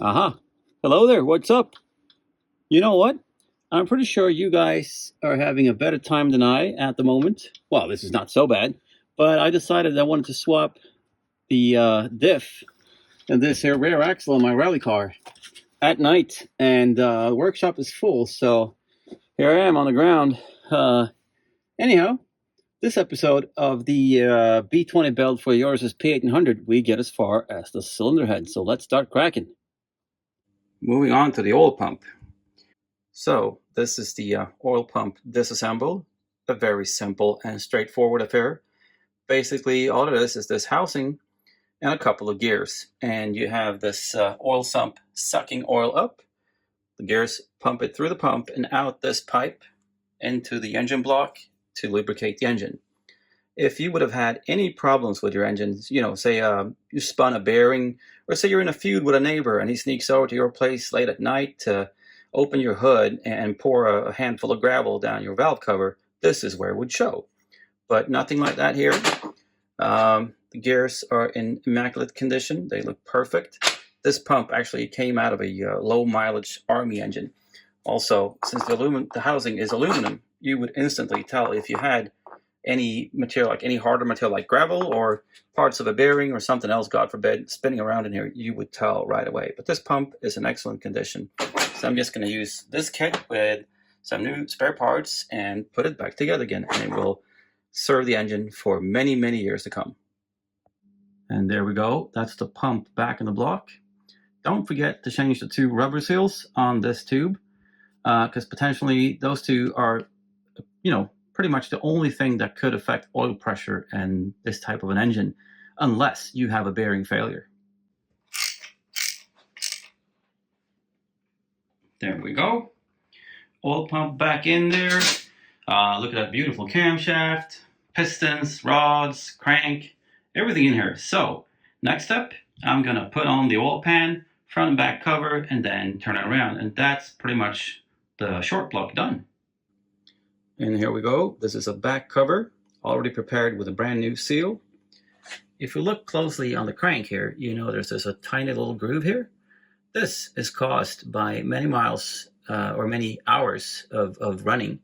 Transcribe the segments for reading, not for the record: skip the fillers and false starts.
Aha. Hello there. What's up? You know what? I'm pretty sure you guys are having a better time than I at the moment. Well, this is not so bad, but I decided I wanted to swap the diff and this here rear axle on my rally car at night, and the workshop is full, so here I am on the ground. Anyhow, this episode of the B20 build for yours is P1800. We get as far as the cylinder head, so let's start cracking. Moving on to the oil pump. So this is the oil pump disassembled, a very simple and straightforward affair. Basically, all it is this housing and a couple of gears. And you have this oil sump sucking oil up. The gears pump it through the pump and out this pipe into the engine block to lubricate the engine. If you would have had any problems with your engines, say you spun a bearing, or say you're in a feud with a neighbor and he sneaks over to your place late at night to open your hood and pour a handful of gravel down your valve cover, this is where it would show. But nothing like that here. The gears are in immaculate condition. They look perfect. This pump actually came out of a low mileage Army engine. Also, since the housing is aluminum, you would instantly tell if you had any material, like any harder material like gravel or parts of a bearing or something else, God forbid, spinning around in here, you would tell right away. But this pump is in excellent condition. So I'm just going to use this kit with some new spare parts and put it back together again, and it will serve the engine for many, many years to come. And there we go. That's the pump back in the block. Don't forget to change the two rubber seals on this tube, because potentially those two are, pretty much the only thing that could affect oil pressure in this type of an engine, unless you have a bearing failure. There we go. Oil pump back in there. Look at that beautiful camshaft, pistons, rods, crank, everything in here. So next step, I'm going to put on the oil pan, front and back cover, and then turn it around. And that's pretty much the short block done. And here we go. This is a back cover, already prepared with a brand new seal. If you look closely on the crank here, there's a tiny little groove here. This is caused by many miles or many hours of running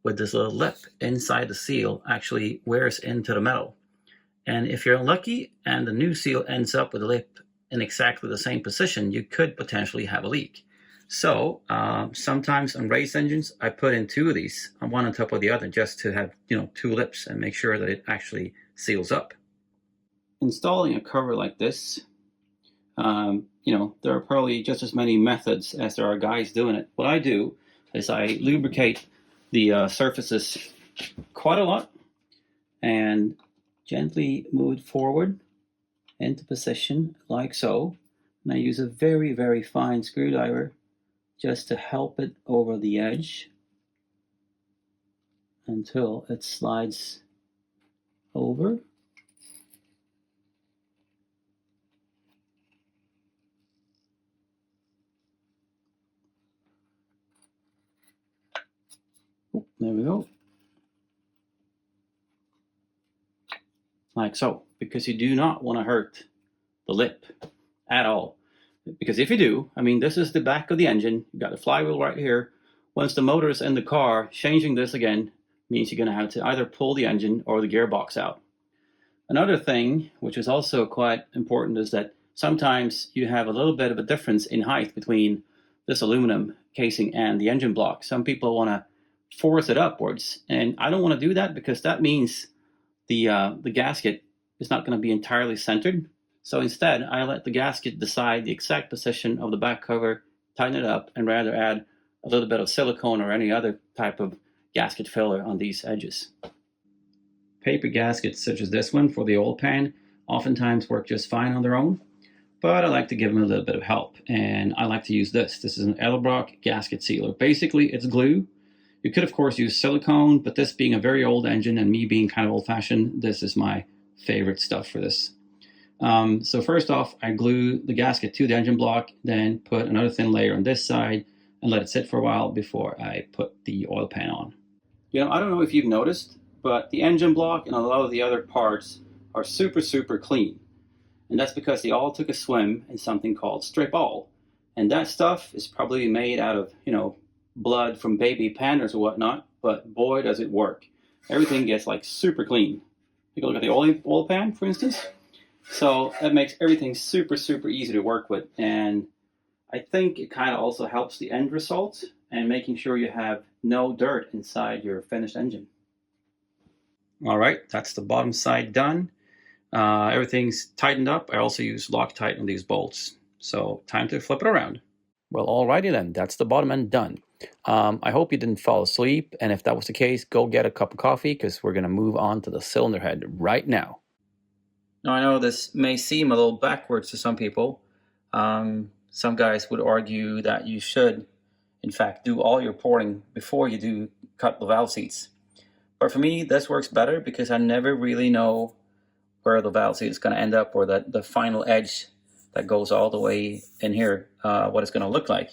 with this little lip inside the seal actually wears into the metal. And if you're unlucky and the new seal ends up with the lip in exactly the same position, you could potentially have a leak. So sometimes on race engines, I put in two of these, one on top of the other, just to have two lips and make sure that it actually seals up. Installing a cover like this, there are probably just as many methods as there are guys doing it. What I do is I lubricate the surfaces quite a lot and gently move it forward into position like so. And I use a very, very fine screwdriver just to help it over the edge until it slides over. There we go. Like so, because you do not want to hurt the lip at all. Because if you do, this is the back of the engine. You've got the flywheel right here. Once the motor is in the car, changing this again means you're going to have to either pull the engine or the gearbox out. Another thing, which is also quite important, is that sometimes you have a little bit of a difference in height between this aluminum casing and the engine block. Some people want to force it upwards, and I don't want to do that because that means the gasket is not going to be entirely centered. So instead, I let the gasket decide the exact position of the back cover, tighten it up, and rather add a little bit of silicone or any other type of gasket filler on these edges. Paper gaskets such as this one for the oil pan oftentimes work just fine on their own, but I like to give them a little bit of help, and I like to use this. This is an Edelbrock gasket sealer. Basically, it's glue. You could, of course, use silicone, but this being a very old engine and me being kind of old-fashioned, this is my favorite stuff for this. So first off, I glue the gasket to the engine block, then put another thin layer on this side and let it sit for a while before I put the oil pan on. I don't know if you've noticed, but the engine block and a lot of the other parts are super, super clean. And that's because they all took a swim in something called strip all. And that stuff is probably made out of, blood from baby pandas or whatnot, but boy, does it work. Everything gets like super clean. Take a look at the oil pan, for instance. So that makes everything super, super easy to work with. And I think it kind of also helps the end result and making sure you have no dirt inside your finished engine. All right, that's the bottom side done. Everything's tightened up. I also use Loctite on these bolts. So time to flip it around. Well, alrighty then, that's the bottom end done. I hope you didn't fall asleep, and if that was the case, go get a cup of coffee because we're going to move on to the cylinder head right now. Now, I know this may seem a little backwards to some people. Some guys would argue that you should, in fact, do all your porting before you do cut the valve seats. But for me, this works better because I never really know where the valve seat is going to end up, or the final edge that goes all the way in here, what it's going to look like.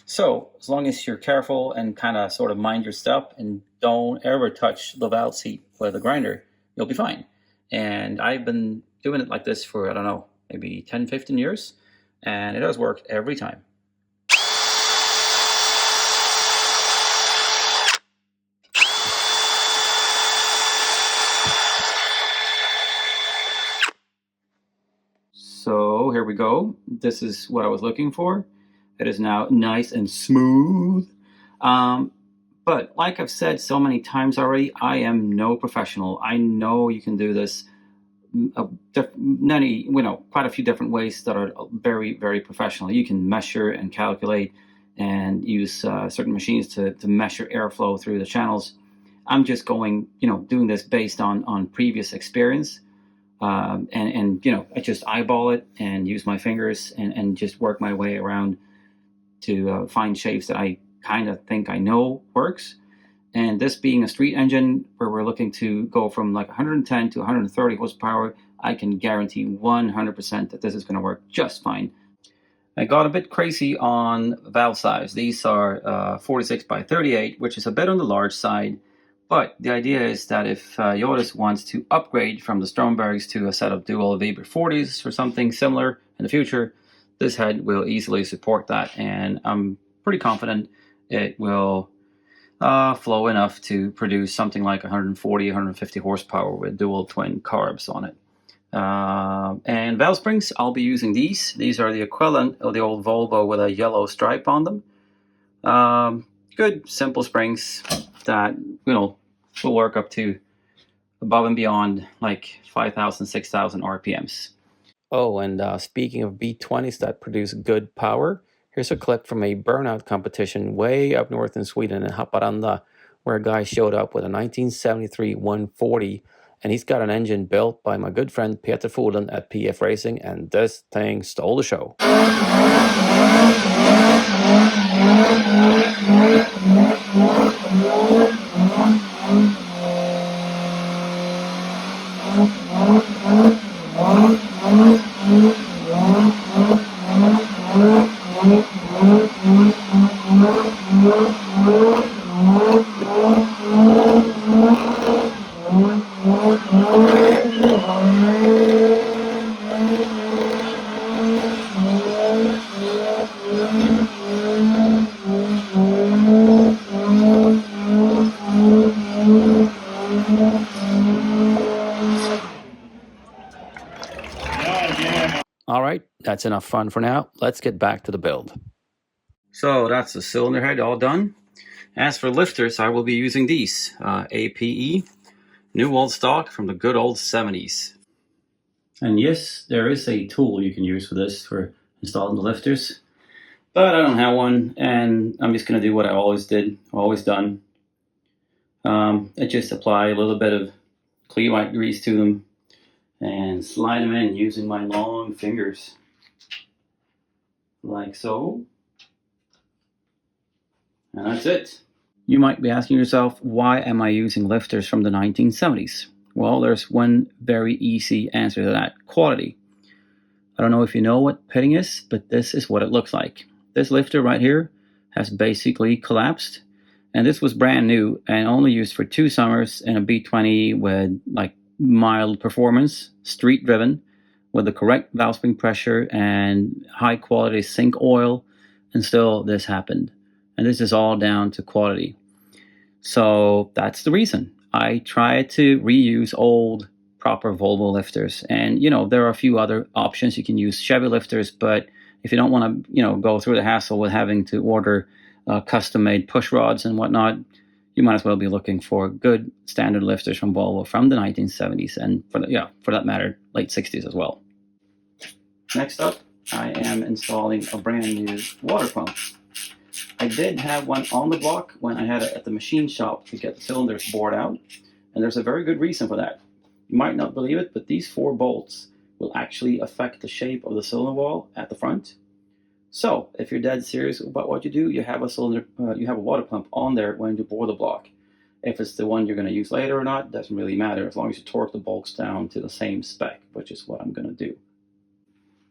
So as long as you're careful and kind of sort of mind your step and don't ever touch the valve seat with a grinder, you'll be fine. And I've been doing it like this for, I don't know, maybe 10, 15 years, and it has worked every time. So here we go. This is what I was looking for. It is now nice and smooth. But like I've said so many times already, I am no professional. I know you can do this quite a few different ways that are very, very professional. You can measure and calculate and use certain machines to measure airflow through the channels. I'm just doing this based on previous experience. I just eyeball it and use my fingers and just work my way around to find shapes that I kind of think I know works. And this being a street engine where we're looking to go from like 110 to 130 horsepower, I can guarantee 100% that this is going to work just fine. I got a bit crazy on valve size. These are 46 by 38, which is a bit on the large side. But the idea is that if Yotis wants to upgrade from the Strombergs to a set of dual Weber 40s or something similar in the future, this head will easily support that. And I'm pretty confident it will flow enough to produce something like 140, 150 horsepower with dual twin carbs on it. And valve springs, I'll be using these. These are the equivalent of the old Volvo with a yellow stripe on them. Good, simple springs that, will work up to above and beyond like 5,000, 6,000 RPMs. Oh, and speaking of B20s that produce good power, here's a clip from a burnout competition way up north in Sweden in Haparanda, where a guy showed up with a 1973 140, and he's got an engine built by my good friend Peter Foden at PF Racing, and this thing stole the show. All right, that's enough fun for now. Let's get back to the build. So that's the cylinder head all done. As for lifters, I will be using these APE, new old stock from the good old 70s. And yes, there is a tool you can use for this, for installing the lifters. But I don't have one, and I'm just going to do what I always done. I just apply a little bit of clear white grease to them and slide them in using my long fingers, like so. And that's it. You might be asking yourself, why am I using lifters from the 1970s? Well, there's one very easy answer to that: quality. I don't know if you know what pitting is, but this is what it looks like. This lifter right here has basically collapsed, and this was brand new and only used for 2 summers in a B20 with like mild performance, street driven, with the correct valve spring pressure and high quality sink oil and still this happened. And this is all down to quality. So that's the reason. I try to reuse old proper Volvo lifters. And, there are a few other options. You can use Chevy lifters, but if you don't want to, go through the hassle with having to order custom-made push rods and whatnot, you might as well be looking for good standard lifters from Volvo from the 1970s and for that matter, late 60s as well. Next up, I am installing a brand new water pump. I did have one on the block when I had it at the machine shop to get the cylinders bored out, and there's a very good reason for that. You might not believe it, but these 4 bolts will actually affect the shape of the cylinder wall at the front. So, if you're dead serious about what you do, you have a water pump on there when you bore the block. If it's the one you're going to use later or not, doesn't really matter as long as you torque the bolts down to the same spec, which is what I'm going to do.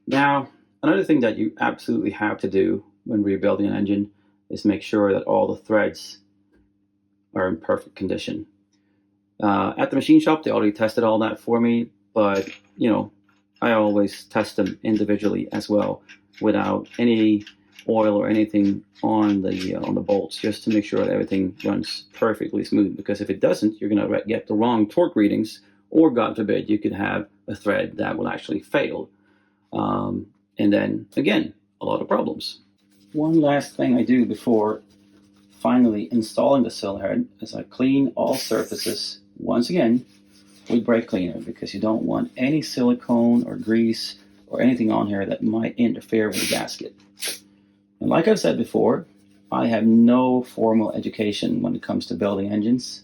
Now, another thing that you absolutely have to do when rebuilding an engine is make sure that all the threads are in perfect condition. At the machine shop, they already tested all that for me, but I always test them individually as well, without any oil or anything on the bolts, just to make sure that everything runs perfectly smooth. Because if it doesn't, you're going to get the wrong torque readings, or God forbid, you could have a thread that will actually fail, and then again, a lot of problems. One last thing I do before finally installing the cylinder head is I clean all surfaces once again with brake cleaner, because you don't want any silicone or grease or anything on here that might interfere with the gasket. And like I've said before, I have no formal education when it comes to building engines.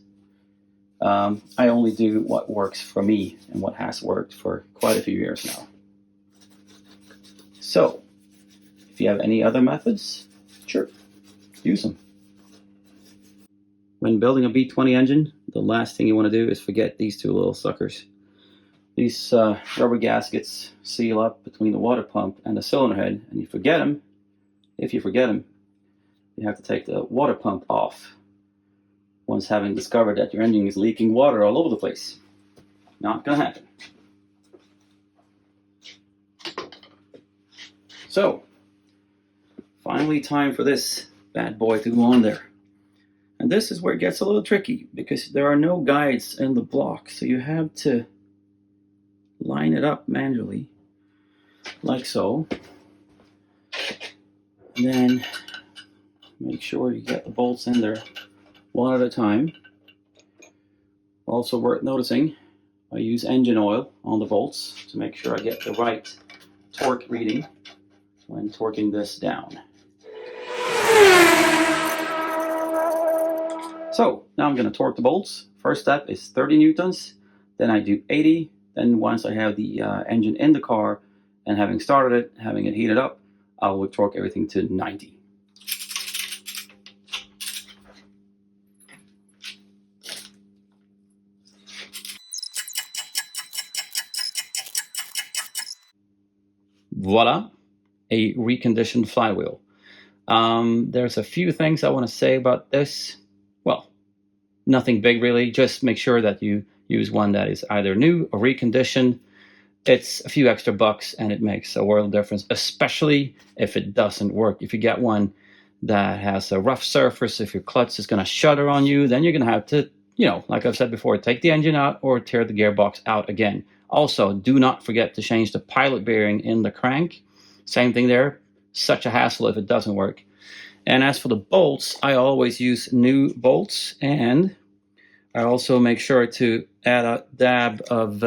I only do what works for me and what has worked for quite a few years now. So, if you have any other methods, sure, use them. When building a B20 engine, the last thing you want to do is forget these 2 little suckers. These rubber gaskets seal up between the water pump and the cylinder head, and if you forget them, you have to take the water pump off once having discovered that your engine is leaking water all over the place. Not gonna happen. So, finally time for this bad boy to go on there. And this is where it gets a little tricky, because there are no guides in the block, so you have to line it up manually, like so. And then make sure you get the bolts in there one at a time. Also worth noticing, I use engine oil on the bolts to make sure I get the right torque reading when torquing this down. So now I'm going to torque the bolts. First step is 30 newtons, then I do 80. Then once I have the engine in the car and having started it, having it heated up, I will torque everything to 90. Voila, a reconditioned flywheel. There's a few things I want to say about this. Well, nothing big really. Just make sure that you use one that is either new or reconditioned. It's a few extra bucks and it makes a world of difference, especially if it doesn't work. If you get one that has a rough surface, if your clutch is going to shudder on you, then you're going to have to, like I've said before, take the engine out or tear the gearbox out again. Also, do not forget to change the pilot bearing in the crank. Same thing there. Such a hassle if it doesn't work. And as for the bolts, I always use new bolts, and I also make sure to add a dab of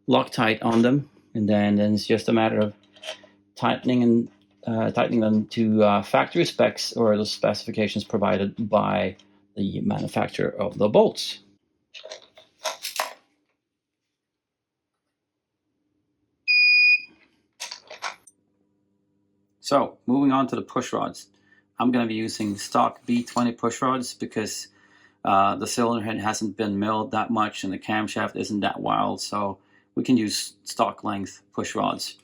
Loctite on them, and then it's just a matter of tightening them to factory specs or the specifications provided by the manufacturer of the bolts. So moving on to the push rods, I'm going to be using stock B20 push rods because the cylinder head hasn't been milled that much and the camshaft isn't that wild, so we can use stock length push rods.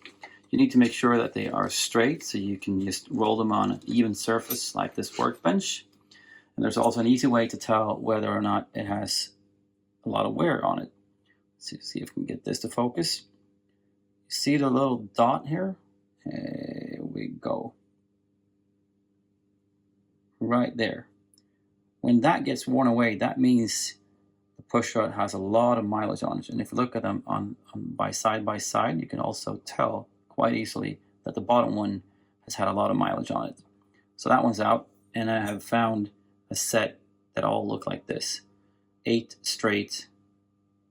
You need to make sure that they are straight, so you can just roll them on an even surface like this workbench. And there's also an easy way to tell whether or not it has a lot of wear on it. Let's see if we can get this to focus. You see the little dot here? Here we go. right there. When that gets worn away, that means the pushrod has a lot of mileage on it. And if you look at them by side, you can also tell quite easily that the bottom one has had a lot of mileage on it. So that one's out, and I have found a set that all look like this. 8 straight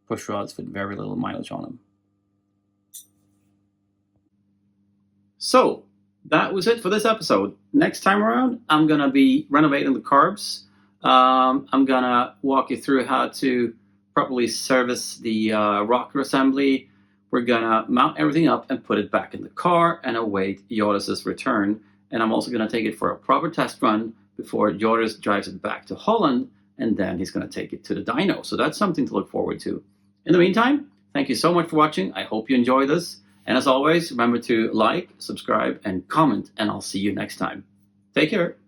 push rods with very little mileage on them. So that was it for this episode. Next time around, I'm going to be renovating the carbs. I'm going to walk you through how to properly service the rocker assembly. We're going to mount everything up and put it back in the car and await Joris's return. And I'm also going to take it for a proper test run before Joris drives it back to Holland, and then he's going to take it to the dyno. So that's something to look forward to. In the meantime, thank you so much for watching. I hope you enjoyed this. And as always, remember to like, subscribe, and comment, and I'll see you next time. Take care.